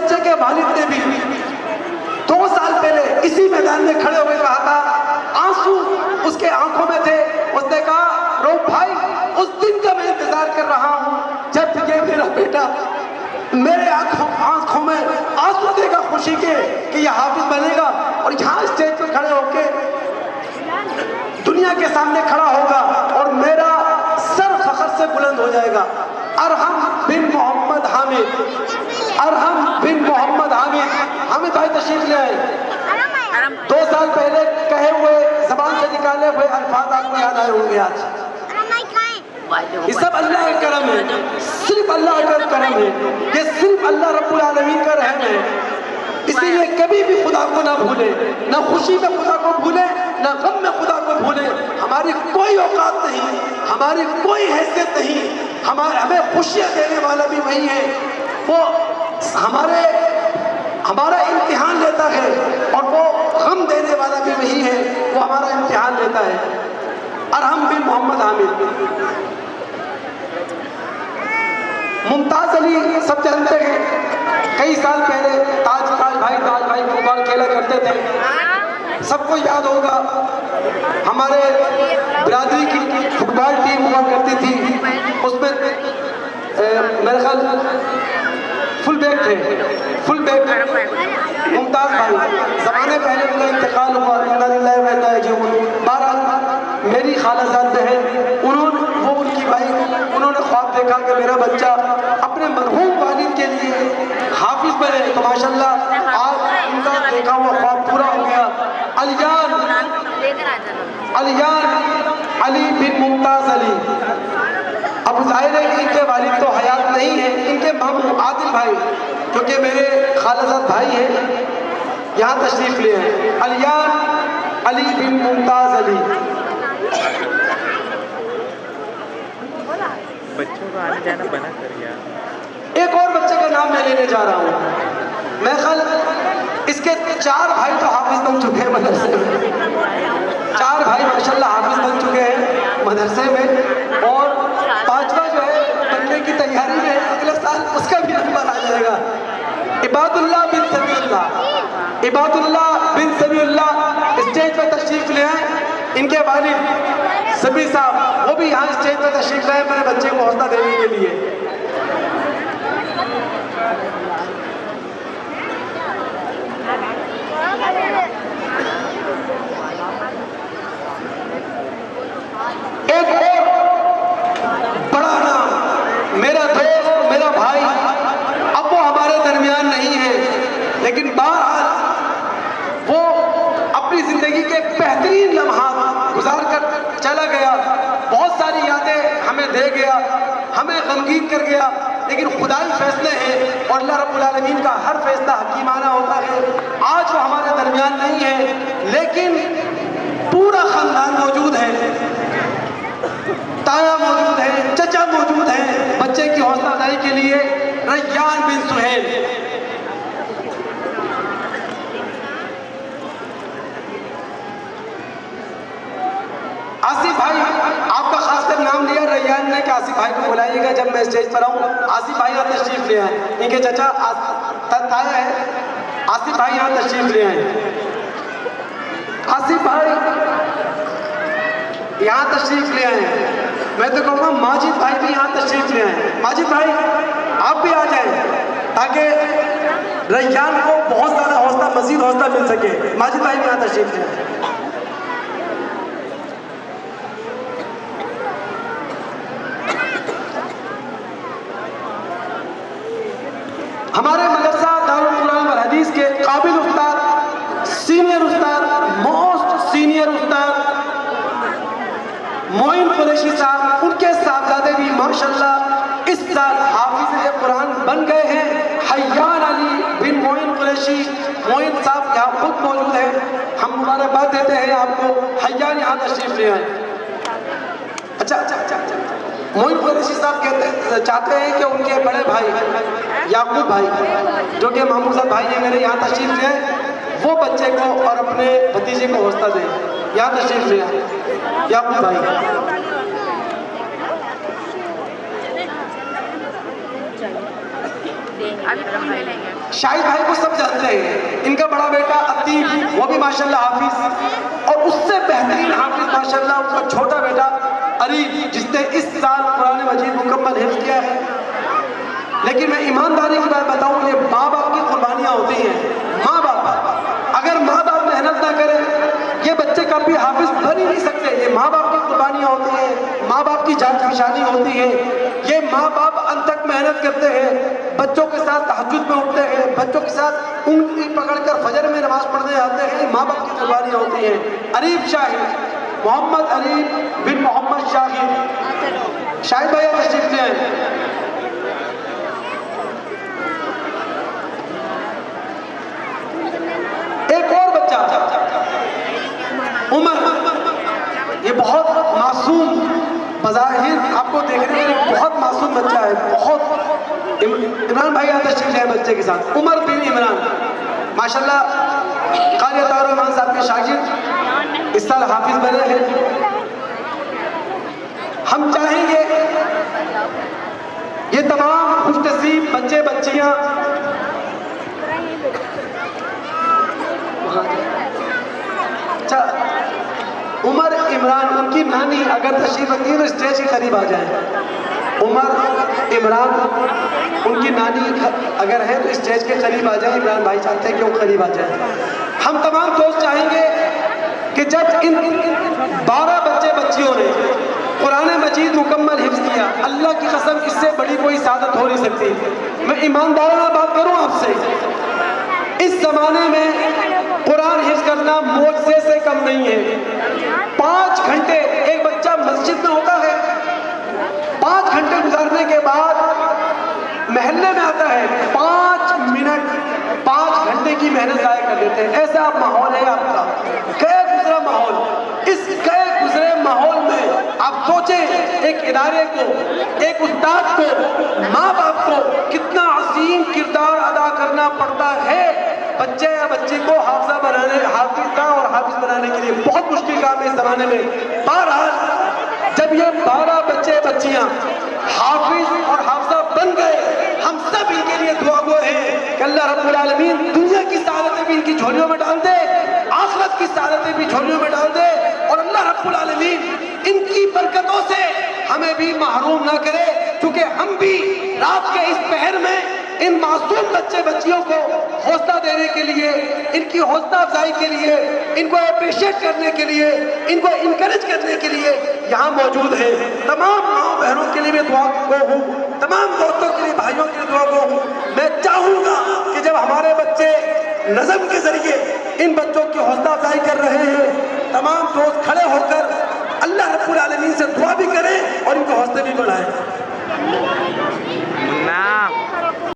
बच्चे के वालिद ने भी 2 साल पहले इसी मैदान में खड़े हुए कहा था, आंसू उसके आंखों में थे। उसने कहा, रऊफ भाई, उस दिन का मैं इंतजार कर रहा हूं जब ये मेरा बेटा मेरे आंखों में आंसू देगा खुशी के कि यह हाफिज बनेगा और यहाँ स्टेज पर खड़े होके दुनिया के सामने खड़ा होगा और मेरा सर फख्र से बुलंद हो जाएगा। अरहम बिन मोहम्मद हामिद, अरहम बिन मोहम्मद हामिद, हामिद भाई तशरीफ ले आए। 2 साल पहले कहे हुए, जबान से निकाले हुए अल्फाज आपको याद आए होंगे आज। ये सब अल्लाह का करम है, सिर्फ अल्लाह का करम है, ये सिर्फ अल्लाह रब्बुल आलमीन का रहम है। इसीलिए कभी भी खुदा को ना भूले, ना खुशी में खुदा को भूले, ना गम में खुदा को भूले। हमारी कोई औकात नहीं, हमारी कोई हैसियत नहीं, हमें खुशियाँ देने वाला भी वही है। वो हमारा इम्तिहान लेता है और वो गम देने वाला भी वही है, वो हमारा इम्तिहान लेता है। अरहम बिन मोहम्मद हामिद। मुमताज अली सब जानते हैं, कई साल पहले ताज भाई फुटबॉल खेला करते थे, सबको याद होगा। हमारे बिरादरी की फुटबॉल टीम हुआ करती थी, उसमें मेरे ख्याल फुल बैक मुमताज भाई, ज़माने पहले उनका इंतकाल हुआ, इन्ना लिल्लाहि व इन्ना इलैहि राजिऊन। बहरहाल मेरी खालाजाद बहन, उन्होंने ख्वाब देखा कि मेरा बच्चा अपने मरहूम वालिद के लिए हाफिज बने, तो माशाल्लाह आज उनका देखा हुआ ख्वाब पूरा हो गया। अलियान अली बिन मुमताज अली। अब जाहिर है कि इनके वालिद तो हयात नहीं है, इनके मामू आदिल भाई जो कि मेरे खालाजाद भाई हैं, यहाँ तशरीफ ले हैं। अलियान अली बिन मुमताज अली। बच्चों को आने जाना बना कर गया। एक और बच्चे का नाम मैं लेने जा रहा हूँ। मैं कल इसके 4 भाई तो हाफिज बन चुके हैं मदरसे में, 4 भाई माशाल्लाह हाफिज बन चुके हैं मदरसे में, और 5वां जो है बनने की तैयारी में, अगले साल उसका भी नंबर आ जाएगा। इबादुल्लाह बिन समीउल्लाह स्टेज पर तशरीफ ले आए। इनके वालिद सबी साहब, वो भी यहाँ स्टेज पर तशरीफ लाए मेरे बच्चे को हौसला देने के लिए। एक और बड़ा नाम, मेरा दोस्त, मेरा भाई, अब वो हमारे दरमियान नहीं है, लेकिन बहरहाल वो अपनी जिंदगी के बेहतरीन लम्हात गुजार कर चला गया, बहुत सारी यादें हमें दे गया, हमें गमगीन कर गया, लेकिन खुदाई फैसले हैं और अल्लाह रब्बुल आलमीन का हर फैसला हकीमाना होता है। आज वो हमारे दरमियान नहीं है, लेकिन पूरा खानदान मौजूद है, ताया मौजूद है, चचा मौजूद है बच्चे की हौसला अफजाई के लिए। रैयान बिन सुहेल। आसिफ भाई, आपका खासकर नाम लिया रैयान ने कि आसिफ भाई को बुलाइएगा जब मैं स्टेज पर आऊँ। आसिफ भाई यहाँ तशरीफ ले आए, इनके चचा ताया है, आसिफ भाई यहाँ तशरीफ ले आए। आसिफ भाई यहाँ तशरीफ ले आए। मैं तो कहूँगा माजिद भाई भी यहाँ तशरीफ ले आए। माजिद भाई आप भी आ जाएं ताकि रैयान को बहुत ज़्यादा हौसला, मजीद हौसला मिल सके। माजिद भाई भी यहाँ तशरीफ ले आए। हमारे मदरसा दारुल कुरान वल हदीस के काबिल उस्ताद, सीनियर उस्ताद, मोस्ट सीनियर उस्ताद मोइन कुरैशी साहब, उनके साहबजादे भी माशाल्लाह इस साल हाफिज़ कुरान बन गए हैं। हय्यान अली बिन मोइन कुरैशी, मोइन साहब यहाँ खुद मौजूद हैं, हम मुबारकबाद देते हैं आपको। हय्यान यहाँ तशरीफ ले आए। अच्छा, मोइन कुरैशी साहब चाहते हैं कि उनके बड़े भाई याकूब भाई जो कि मामूजाद भाई हैं मेरे, यहाँ तशरीफ ले आए, वो बच्चे को और अपने भतीजे को हौसला दें। यहाँ तशरीफ ले आए याकूब भाई। अभी शाहिद भाई को सब जानते हैं, इनका बड़ा बेटा अतीब वो भी माशाल्लाह हाफिज, और उससे बेहतरीन हाफिज माशाल्लाह उनका छोटा बेटा अरीब जिसने इस साल कुरान मजीद मुकम्मल हिफ्ज़ किया है। लेकिन मैं ईमानदारी की बात बताऊं, ये माँ बाप की कुर्बानियाँ होती हैं। माँ बाप अगर माँ बाप मेहनत ना करें ये बच्चे कभी हाफिज बन ही नहीं सकते। ये माँ बाप की कुर्बानियाँ होती हैं, माँ बाप की जान फशानी होती है। ये माँ बाप अंत तक मेहनत करते हैं, बच्चों के साथ तहज्जुद में उठते हैं, बच्चों के साथ उंगली पकड़कर फजर में नमाज पढ़ने आते हैं। माँ बाप की कुर्बानियाँ होती हैं। अरीब शाहिद, मोहम्मद अरीब बिन मोहम्मद शाहिद, शाहिद भाई तशरीफ ले आए। एक और बच्चा उमर, ये बहुत मासूम, बज़ाहिर आपको देखने में बहुत मासूम बच्चा है, बहुत। इमरान भाई आता तशरीफ है बच्चे के साथ। उमर बिन इमरान माशाल्लाह क़ारी अताउर रहमान साहब के शागिर्द, इस साल हाफिज बने हैं। हम चाहेंगे ये तमाम खुशनसीब बच्चे बच्चियां अच्छा उमर इमरान, उनकी नानी अगर तशरीफ रखती है तो स्टेज के करीब आ जाए। उमर इमरान उनकी नानी अगर है तो स्टेज के करीब आ जाए। इमरान भाई चाहते हैं कि वो करीब आ जाए। हम तमाम दोस्त चाहेंगे कि जब इन 12 बच्चे बच्चियों ने कुरान मजीद मुकम्मल हिफ्ज़ किया, अल्लाह की कसम इससे बड़ी कोई सादत हो नहीं सकती। मैं ईमानदाराना बात करूं आपसे, इस जमाने में कुरान हिफ्ज़ करना मोज़े से कम नहीं है। 5 घंटे एक बच्चा मस्जिद में होता है, 5 घंटे गुजारने के बाद महल्ले में आता है, 5 मिनट 5 घंटे की मेहनत ज़ाया कर देते हैं। ऐसा माहौल है आपका, गए गुजरा माहौल। इस गए गुजरे माहौल में आप सोचें एक इदारे को, एक उस्ताद को, माँ बाप को कितना अजीम किरदार अदा करना पड़ता है बच्चे या बच्ची को हाफिज़ा बनाने, हाफिज़ा और हाफिज बनाने के लिए। बहुत मुश्किल काम है इस ज़माने में। बहरहाल जब ये 12 बच्चे बच्चियाँ हाफिज और हाफिज़ा बन गए, हम सब इनके लिए दुआ गो हैं कि अल्लाह रब्बुल आलमीन दुनिया की सादतें भी इनकी झोलियों में डाल दे, आखिरत की सादतें भी झोलियों में डाल दे, और अल्लाह रब्बुल आलमीन इनकी बरकतों से हमें भी महरूम ना करे। क्योंकि हम भी रात के इस पहर में इन मासूम बच्चे बच्चियों को हौसला देने के लिए, इनकी हौसला अफजाई के लिए, इनको अप्रिशिएट करने के लिए, इनको इनकरेज करने के लिए यहाँ मौजूद है। तमाम माँ बहनों के लिए मैं दुआ गो हूँ, तमाम दोस्तों के लिए, भाइयों के लिए दुआ गो हूँ। मैं चाहूँगा कि जब हमारे बच्चे नज़म के जरिए इन बच्चों की हौसला अफजाई कर रहे हैं,